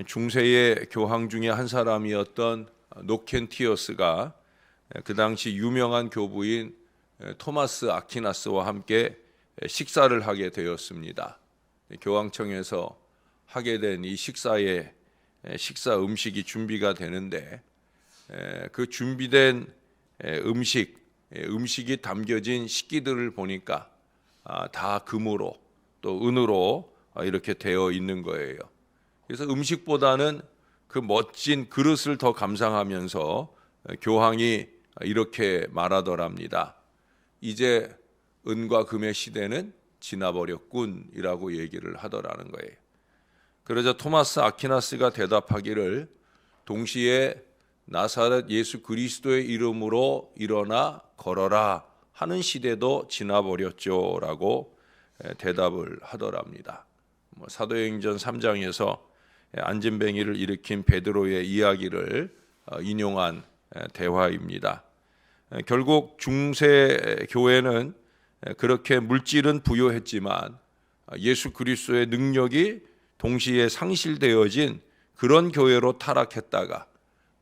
중세의 교황 중에 한 사람이었던 노켄티어스가 그 당시 유명한 교부인 토마스 아퀴나스와 함께 식사를 하게 되었습니다. 교황청에서 하게 된 이 식사에 식사 음식이 준비가 되는데 그 준비된 음식이 담겨진 식기들을 보니까 다 금으로 또 은으로 이렇게 되어 있는 거예요. 그래서 음식보다는 그 멋진 그릇을 더 감상하면서 교황이 이렇게 말하더랍니다. 이제 은과 금의 시대는 지나버렸군이라고 얘기를 하더라는 거예요. 그러자 토마스 아퀴나스가 대답하기를 동시에 나사렛 예수 그리스도의 이름으로 일어나 걸어라 하는 시대도 지나버렸죠 라고 대답을 하더랍니다. 사도행전 3장에서 안진뱅이를 일으킨 베드로의 이야기를 인용한 대화입니다. 결국 중세 교회는 그렇게 물질은 부요했지만 예수 그리스도의 능력이 동시에 상실되어진 그런 교회로 타락했다가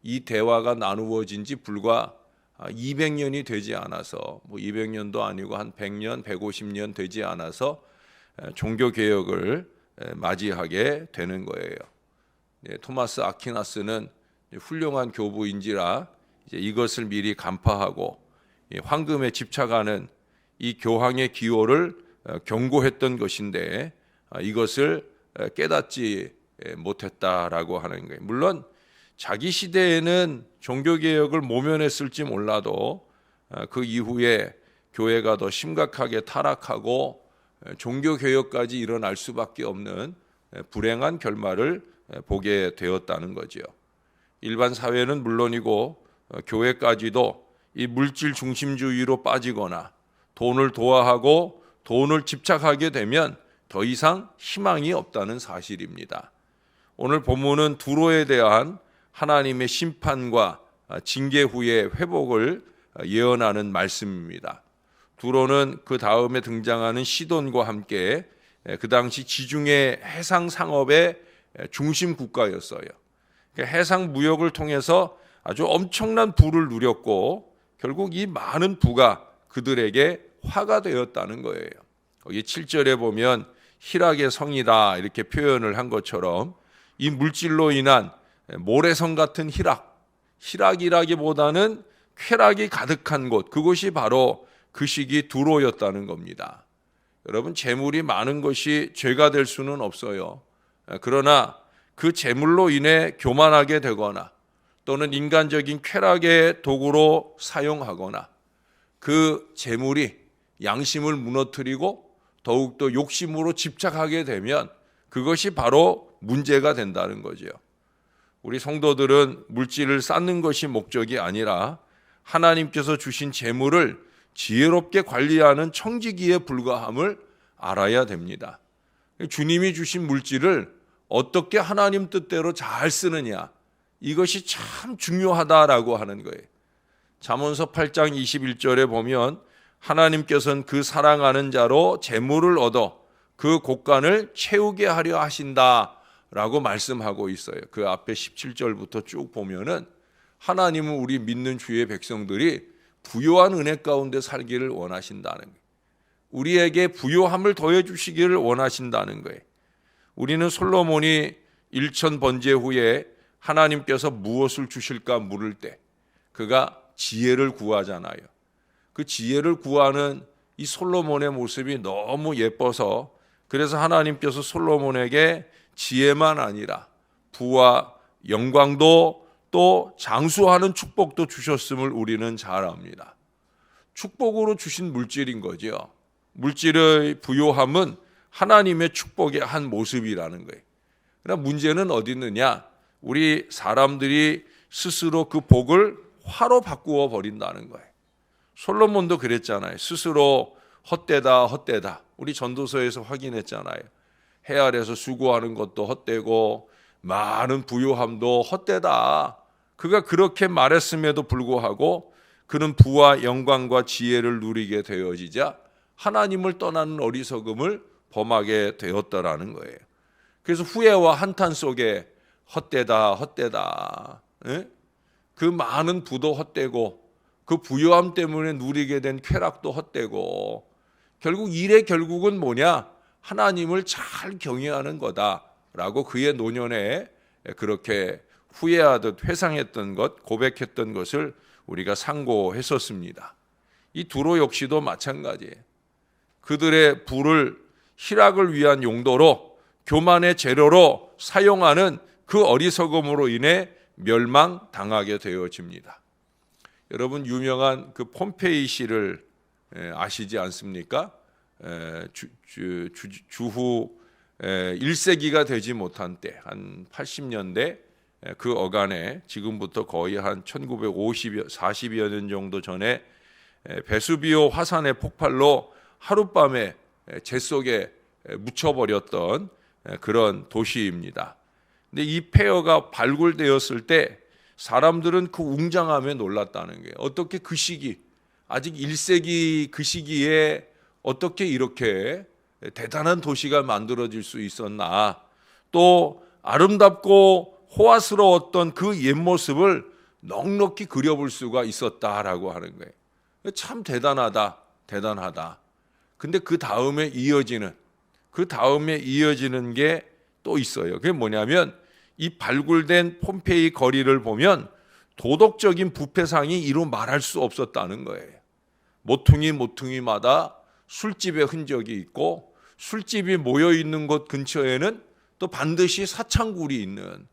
이 대화가 나누어진 지 불과 200년이 되지 않아서 200년도 아니고 한 100년, 150년 되지 않아서 종교개혁을 맞이하게 되는 거예요. 토마스 아퀴나스는 훌륭한 교부인지라 이것을 미리 간파하고 황금에 집착하는 이 교황의 기호를 경고했던 것인데 이것을 깨닫지 못했다라고 하는 거예요. 물론 자기 시대에는 종교개혁을 모면했을지 몰라도 그 이후에 교회가 더 심각하게 타락하고 종교개혁까지 일어날 수밖에 없는 불행한 결말을 보게 되었다는 거죠. 일반 사회는 물론이고 교회까지도 이 물질 중심주의로 빠지거나 돈을 도화하고 돈을 집착하게 되면 더 이상 희망이 없다는 사실입니다. 오늘 본문은 두로에 대한 하나님의 심판과 징계 후의 회복을 예언하는 말씀입니다. 두로는 그 다음에 등장하는 시돈과 함께 그 당시 지중해 해상 상업의 중심 국가였어요. 해상 무역을 통해서 아주 엄청난 부를 누렸고 결국 이 많은 부가 그들에게 화가 되었다는 거예요. 거기 7절에 보면 희락의 성이다 이렇게 표현을 한 것처럼 이 물질로 인한 모래성 같은 희락이라기보다는 쾌락이 가득한 곳, 그곳이 바로 그 시기 두로였다는 겁니다. 여러분, 재물이 많은 것이 죄가 될 수는 없어요. 그러나 그 재물로 인해 교만하게 되거나 또는 인간적인 쾌락의 도구로 사용하거나 그 재물이 양심을 무너뜨리고 더욱더 욕심으로 집착하게 되면 그것이 바로 문제가 된다는 거죠. 우리 성도들은 물질을 쌓는 것이 목적이 아니라 하나님께서 주신 재물을 지혜롭게 관리하는 청지기에 불과함을 알아야 됩니다. 주님이 주신 물질을 어떻게 하나님 뜻대로 잘 쓰느냐, 이것이 참 중요하다라고 하는 거예요. 잠언서 8장 21절에 보면 하나님께서는 그 사랑하는 자로 재물을 얻어 그 곳간을 채우게 하려 하신다라고 말씀하고 있어요. 그 앞에 17절부터 쭉 보면은 하나님은 우리 믿는 주의 백성들이 부요한 은혜 가운데 살기를 원하신다는 거예요. 우리에게 부요함을 더해 주시기를 원하신다는 거예요. 우리는 솔로몬이 일천 번제 후에 하나님께서 무엇을 주실까 물을 때 그가 지혜를 구하잖아요. 그 지혜를 구하는 이 솔로몬의 모습이 너무 예뻐서 그래서 하나님께서 솔로몬에게 지혜만 아니라 부와 영광도 또 장수하는 축복도 주셨음을 우리는 잘 압니다. 축복으로 주신 물질인 거죠. 물질의 부요함은 하나님의 축복의 한 모습이라는 거예요. 그러나 문제는 어디 있느냐? 우리 사람들이 스스로 그 복을 화로 바꾸어 버린다는 거예요. 솔로몬도 그랬잖아요. 스스로 헛되다. 우리 전도서에서 확인했잖아요. 해 아래서 수고하는 것도 헛되고 많은 부요함도 헛되다. 그가 그렇게 말했음에도 불구하고 그는 부와 영광과 지혜를 누리게 되어지자 하나님을 떠나는 어리석음을 범하게 되었다라는 거예요. 그래서 후회와 한탄 속에 헛되다, 헛되다. 예? 그 많은 부도 헛되고 그 부요함 때문에 누리게 된 쾌락도 헛되고 결국 일의 결국은 뭐냐? 하나님을 잘 경외하는 거다라고 그의 노년에 그렇게 후회하듯 회상했던 것, 고백했던 것을 우리가 상고했었습니다. 이 두로 역시도 마찬가지예요. 그들의 부를 희락을 위한 용도로 교만의 재료로 사용하는 그 어리석음으로 인해 멸망당하게 되어집니다. 여러분 유명한 그 폼페이 시를 아시지 않습니까? 주후 1세기가 되지 못한 때, 한 80년대 그 어간에 지금부터 거의 한 1940여 년 정도 전에 베수비오 화산의 폭발로 하룻밤에 재 속에 묻혀버렸던 그런 도시입니다. 근데 이 폐허가 발굴되었을 때 사람들은 그 웅장함에 놀랐다는 거예요. 어떻게 그 시기, 아직 1세기 그 시기에 어떻게 이렇게 대단한 도시가 만들어질 수 있었나. 또 아름답고 호화스러웠던 그 옛모습을 넉넉히 그려볼 수가 있었다라고 하는 거예요. 참 대단하다, 대단하다. 근데 그 다음에 이어지는 게 또 있어요. 그게 뭐냐면 이 발굴된 폼페이 거리를 보면 도덕적인 부패상이 이루 말할 수 없었다는 거예요. 모퉁이마다 술집의 흔적이 있고 술집이 모여 있는 곳 근처에는 또 반드시 사창굴이 있는,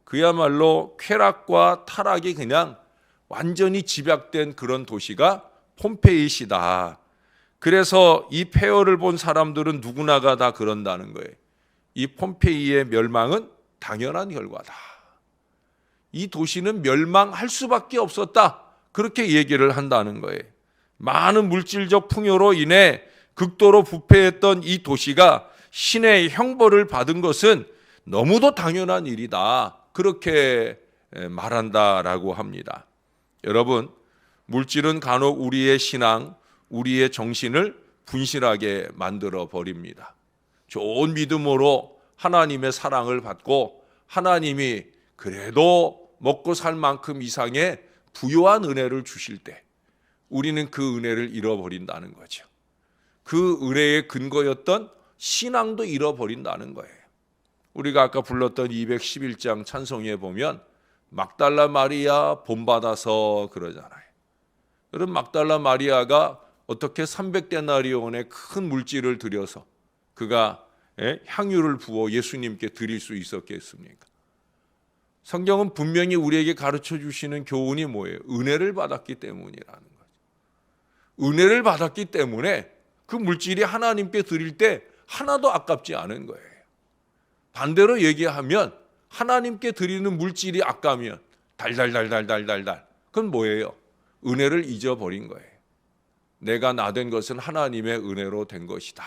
그야말로 쾌락과 타락이 그냥 완전히 집약된 그런 도시가 폼페이시다. 그래서 이 폐허를 본 사람들은 누구나가 다 그런다는 거예요. 이 폼페이의 멸망은 당연한 결과다. 이 도시는 멸망할 수밖에 없었다. 그렇게 얘기를 한다는 거예요. 많은 물질적 풍요로 인해 극도로 부패했던 이 도시가 신의 형벌을 받은 것은 너무도 당연한 일이다. 그렇게 말한다라고 합니다. 여러분, 물질은 간혹 우리의 신앙, 우리의 정신을 분실하게 만들어 버립니다. 좋은 믿음으로 하나님의 사랑을 받고 하나님이 그래도 먹고 살 만큼 이상의 부요한 은혜를 주실 때 우리는 그 은혜를 잃어버린다는 거죠. 그 은혜의 근거였던 신앙도 잃어버린다는 거예요. 우리가 아까 불렀던 211장 찬송에 보면 막달라 마리아 본받아서 그러잖아요. 여러분 막달라 마리아가 어떻게 300데나리온의 큰 물질을 들여서 그가 향유를 부어 예수님께 드릴 수 있었겠습니까? 성경은 분명히 우리에게 가르쳐 주시는 교훈이 뭐예요? 은혜를 받았기 때문이라는 거죠. 은혜를 받았기 때문에 그 물질이 하나님께 드릴 때 하나도 아깝지 않은 거예요. 반대로 얘기하면 하나님께 드리는 물질이 아까면 달달달달달달달 그건 뭐예요? 은혜를 잊어버린 거예요. 내가 나된 것은 하나님의 은혜로 된 것이다.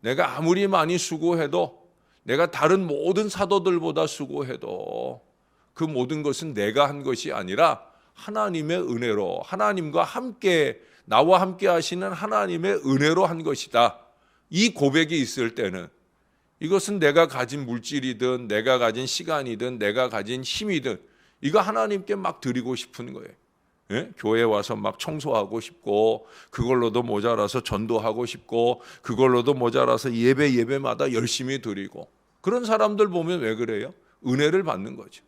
내가 아무리 많이 수고해도 내가 다른 모든 사도들보다 수고해도 그 모든 것은 내가 한 것이 아니라 하나님의 은혜로 하나님과 함께 나와 함께 하시는 하나님의 은혜로 한 것이다. 이 고백이 있을 때는 이것은 내가 가진 물질이든 내가 가진 시간이든 내가 가진 힘이든 이거 하나님께 막 드리고 싶은 거예요. 교회에 와서 막 청소하고 싶고 그걸로도 모자라서 전도하고 싶고 그걸로도 모자라서 예배마다 열심히 드리고 그런 사람들 보면 왜 그래요? 은혜를 받는 거죠.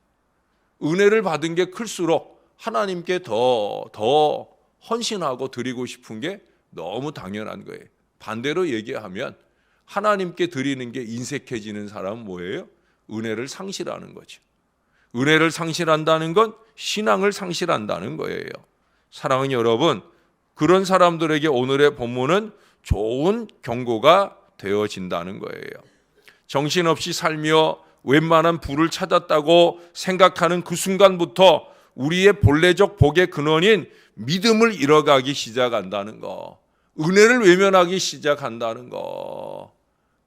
은혜를 받은 게 클수록 하나님께 더 헌신하고 드리고 싶은 게 너무 당연한 거예요. 반대로 얘기하면 하나님께 드리는 게 인색해지는 사람은 뭐예요? 은혜를 상실하는 거죠. 은혜를 상실한다는 건 신앙을 상실한다는 거예요. 사랑하는 여러분, 그런 사람들에게 오늘의 본문은 좋은 경고가 되어진다는 거예요. 정신없이 살며 웬만한 부를 찾았다고 생각하는 그 순간부터 우리의 본래적 복의 근원인 믿음을 잃어가기 시작한다는 거. 은혜를 외면하기 시작한다는 거.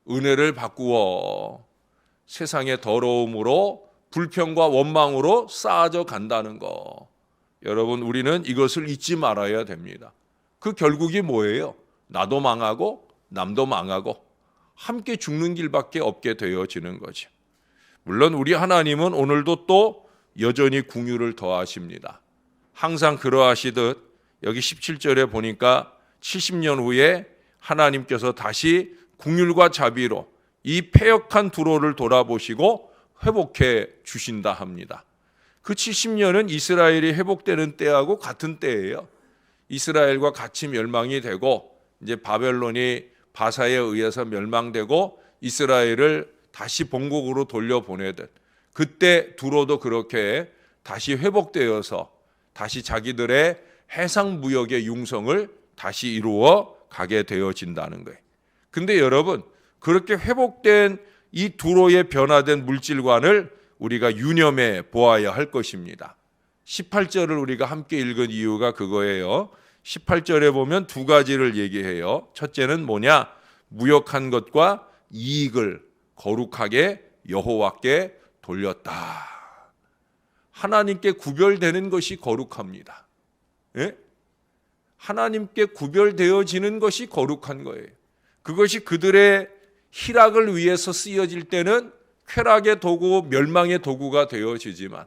은혜를 바꾸어 세상의 더러움으로 불평과 원망으로 쌓아져 간다는 거. 여러분, 우리는 이것을 잊지 말아야 됩니다. 그 결국이 뭐예요? 나도 망하고 남도 망하고 함께 죽는 길밖에 없게 되어지는 거죠. 물론 우리 하나님은 오늘도 또 여전히 긍휼을 더하십니다. 항상 그러하시듯 여기 17절에 보니까 70년 후에 하나님께서 다시 긍휼과 자비로 이 패역한 두로를 돌아보시고 회복해 주신다 합니다. 그 70년은 이스라엘이 회복되는 때하고 같은 때예요. 이스라엘과 같이 멸망이 되고 이제 바벨론이 바사에 의해서 멸망되고 이스라엘을 다시 본국으로 돌려보내듯 그때 두로도 그렇게 다시 회복되어서 다시 자기들의 해상 무역의 융성을 다시 이루어 가게 되어진다는 거예요. 근데 여러분, 그렇게 회복된 이 두로의 변화된 물질관을 우리가 유념해 보아야 할 것입니다. 18절을 우리가 함께 읽은 이유가 그거예요. 18절에 보면 두 가지를 얘기해요. 첫째는 뭐냐? 무역한 것과 이익을 거룩하게 여호와께 돌렸다. 하나님께 구별되는 것이 거룩합니다. 예? 하나님께 구별되어지는 것이 거룩한 거예요. 그것이 그들의 희락을 위해서 쓰여질 때는 쾌락의 도구, 멸망의 도구가 되어지지만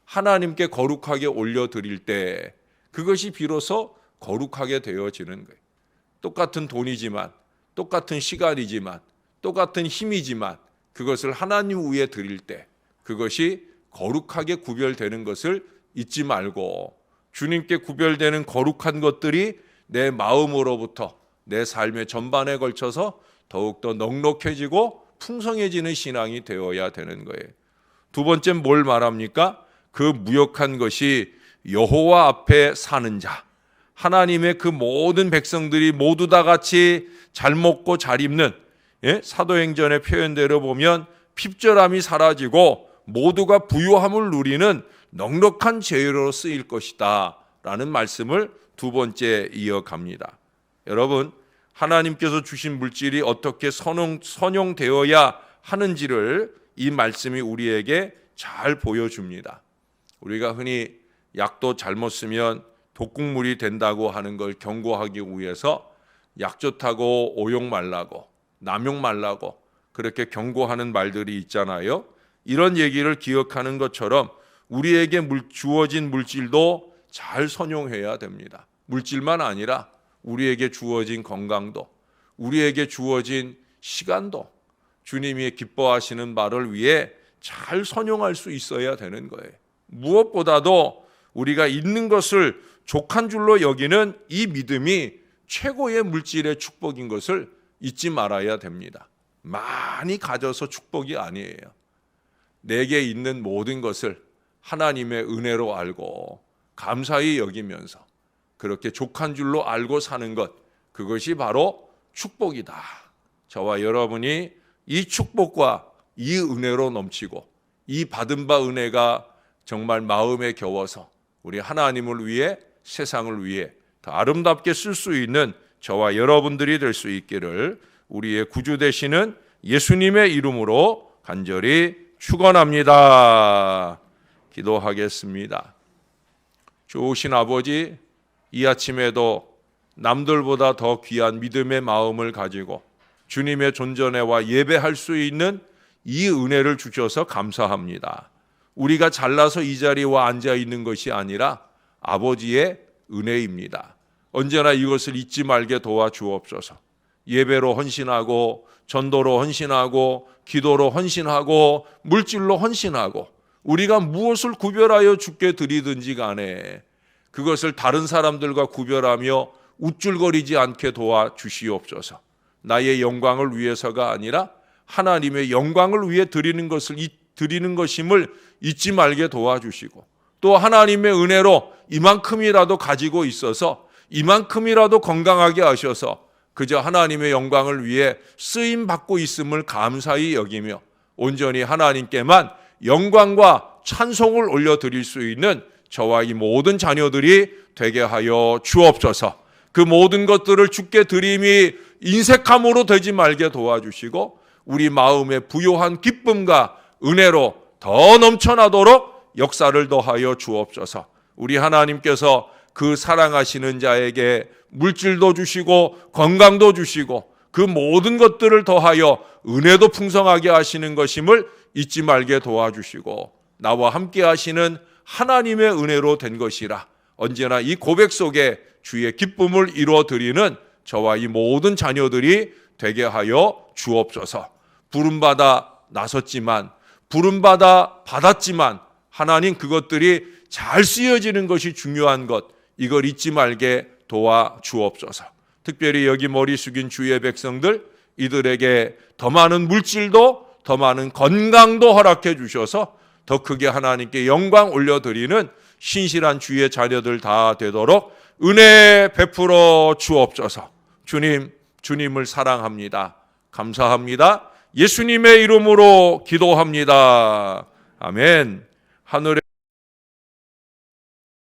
하나님께 거룩하게 올려드릴 때 그것이 비로소 거룩하게 되어지는 거예요. 똑같은 돈이지만, 똑같은 시간이지만, 똑같은 힘이지만 그것을 하나님 위에 드릴 때 그것이 거룩하게 구별되는 것을 잊지 말고 주님께 구별되는 거룩한 것들이 내 마음으로부터 내 삶의 전반에 걸쳐서 더욱더 넉넉해지고 풍성해지는 신앙이 되어야 되는 거예요. 두 번째 뭘 말합니까? 그 무역한 것이 여호와 앞에 사는 자, 하나님의 그 모든 백성들이 모두 다 같이 잘 먹고 잘 입는, 사도행전의 표현대로 보면 핍절함이 사라지고 모두가 부유함을 누리는 넉넉한 재료로 쓰일 것이다 라는 말씀을 두 번째 이어갑니다. 여러분, 하나님께서 주신 물질이 어떻게 선용되어야 하는지를 이 말씀이 우리에게 잘 보여줍니다. 우리가 흔히 약도 잘못 쓰면 독극물이 된다고 하는 걸 경고하기 위해서 약 좋다고 오용 말라고, 남용 말라고 그렇게 경고하는 말들이 있잖아요. 이런 얘기를 기억하는 것처럼 우리에게 주어진 물질도 잘 선용해야 됩니다. 물질만 아니라 우리에게 주어진 건강도, 우리에게 주어진 시간도 주님이 기뻐하시는 바를 위해 잘 선용할 수 있어야 되는 거예요. 무엇보다도 우리가 있는 것을 족한 줄로 여기는 이 믿음이 최고의 물질의 축복인 것을 잊지 말아야 됩니다. 많이 가져서 축복이 아니에요. 내게 있는 모든 것을 하나님의 은혜로 알고 감사히 여기면서 그렇게 족한 줄로 알고 사는 것, 그것이 바로 축복이다. 저와 여러분이 이 축복과 이 은혜로 넘치고 이 받은 바 은혜가 정말 마음에 겨워서 우리 하나님을 위해, 세상을 위해 더 아름답게 쓸 수 있는 저와 여러분들이 될 수 있기를 우리의 구주 되시는 예수님의 이름으로 간절히 축원합니다. 기도하겠습니다. 좋으신 아버지, 이 아침에도 남들보다 더 귀한 믿음의 마음을 가지고 주님의 존전에와 예배할 수 있는 이 은혜를 주셔서 감사합니다. 우리가 잘나서 이 자리에 앉아 있는 것이 아니라 아버지의 은혜입니다. 언제나 이것을 잊지 말게 도와주옵소서. 예배로 헌신하고 전도로 헌신하고 기도로 헌신하고 물질로 헌신하고 우리가 무엇을 구별하여 주께 드리든지 간에 그것을 다른 사람들과 구별하며 우쭐거리지 않게 도와주시옵소서. 나의 영광을 위해서가 아니라 하나님의 영광을 위해 드리는 것임을 잊지 말게 도와주시고 또 하나님의 은혜로 이만큼이라도 가지고 있어서 이만큼이라도 건강하게 하셔서 그저 하나님의 영광을 위해 쓰임 받고 있음을 감사히 여기며 온전히 하나님께만 영광과 찬송을 올려드릴 수 있는 저와 이 모든 자녀들이 되게 하여 주옵소서. 그 모든 것들을 주께 드림이 인색함으로 되지 말게 도와주시고 우리 마음의 부요한 기쁨과 은혜로 더 넘쳐나도록 역사를 더하여 주옵소서. 우리 하나님께서 그 사랑하시는 자에게 물질도 주시고 건강도 주시고 그 모든 것들을 더하여 은혜도 풍성하게 하시는 것임을 잊지 말게 도와주시고 나와 함께 하시는 하나님의 은혜로 된 것이라 언제나 이 고백 속에 주의 기쁨을 이루어드리는 저와 이 모든 자녀들이 되게 하여 주옵소서. 부름받아 나섰지만 부름받아 받았지만 하나님 그것들이 잘 쓰여지는 것이 중요한 것, 이걸 잊지 말게 도와주옵소서. 특별히 여기 머리 숙인 주의 백성들, 이들에게 더 많은 물질도 더 많은 건강도 허락해 주셔서 더 크게 하나님께 영광 올려드리는 신실한 주의 자녀들 다 되도록 은혜 베풀어 주옵소서. 주님, 주님을 사랑합니다. 감사합니다. 예수님의 이름으로 기도합니다. 아멘. 하늘에